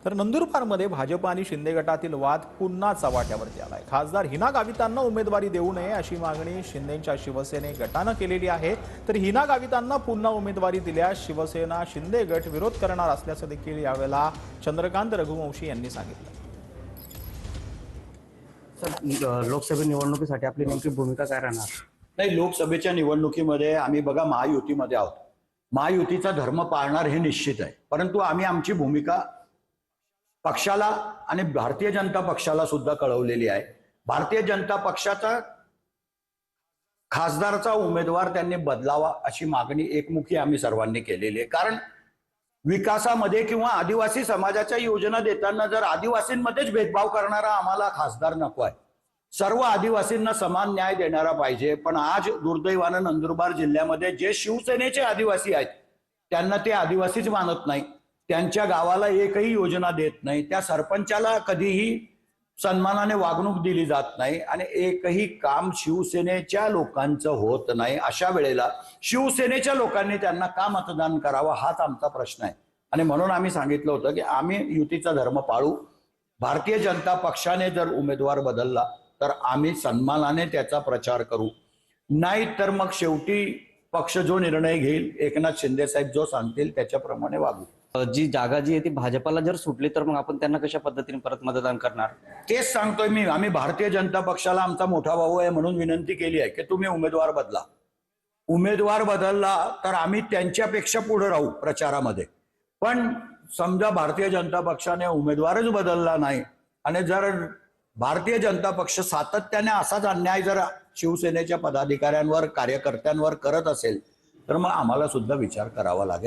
तर नंदुरबारमध्ये भाजप आणि शिंदे गटातील वाद पुन्हा चव्हाट्यावरती आलाय। खासदार हिना गावितांना उमेदवारी देऊ नये अशी मागणी शिंदेच्या शिवसेने गटानं केलेली आहे। तर हिना गावितांना पुन्हा उमेदवारी दिल्यास शिवसेना शिंदे गट विरोध करणार असल्याचं देखील यावेळेला चंद्रकांत रघुवंशी यांनी सांगितलं। लोकसभा निवडणुकीसाठी आपली नेमकी भूमिका काय राहणार? नाही, लोकसभेच्या निवडणुकीमध्ये आम्ही बघा महायुतीमध्ये आहोत। महायुतीचा धर्म पाळणार हे निश्चित आहे, परंतु आम्ही आमची भूमिका पक्षाला आणि भारतीय जनता पक्षाला सुद्धा कळवलेली आहे। भारतीय जनता पक्षाचा खासदारचा उमेदवार त्यांनी बदलावा अशी मागणी एकमुखी आम्ही सर्वांनी केलेली आहे। कारण विकासामध्ये किंवा आदिवासी समाजाच्या योजना देताना जर आदिवासींमध्येच भेदभाव करणारा आम्हाला खासदार नको आहे। सर्व आदिवासींना समान न्याय देणारा पाहिजे। पण आज दुर्दैवानं नंदुरबार जिल्ह्यामध्ये जे शिवसेनेचे आदिवासी आहेत त्यांना ते आदिवासीच मानत नाही, त्यांच्या गावाला एकही योजना देत नाही, त्या सरपंचाला कधीही सन्मानाने वागणूक दिली जात नाही आणि एकही काम शिवसेनेच्या लोकांचं होत नाही। अशा वेळेला शिवसेनेच्या लोकांनी त्यांना का मतदान करावं हाच आमचा प्रश्न आहे। आणि म्हणून आम्ही सांगितलं होतं की आम्ही युतीचा धर्म पाळू। भारतीय जनता पक्षाने जर उमेदवार बदलला तर आम्ही सन्मानाने त्याचा प्रचार करू, नाही तर मग शेवटी पक्ष जो निर्णय घेईल, एकनाथ शिंदे साहेब जो सांगतील त्याच्याप्रमाणे वागू। जी जागा जी आहे ती भाजपाला जर सुटली तर मग आपण त्यांना कशा पद्धतीने परत मतदान करणार? तेच सांगतोय मी। आम्ही भारतीय जनता पक्षाला आमचा मोठा भाऊ आहे म्हणून विनंती केली आहे की तुम्ही उमेदवार बदला। उमेदवार बदलला तर आम्ही त्यांच्यापेक्षा पुढे राहू प्रचारामध्ये। पण समजा भारतीय जनता पक्षाने उमेदवारच बदलला नाही आणि जर भारतीय जनता पक्ष सातत्याने असाच अन्याय जर शिवसेनेच्या पदाधिकाऱ्यांवर कार्यकर्त्यांवर करत असेल तर मग आम्हाला सुद्धा विचार करावा लागेल।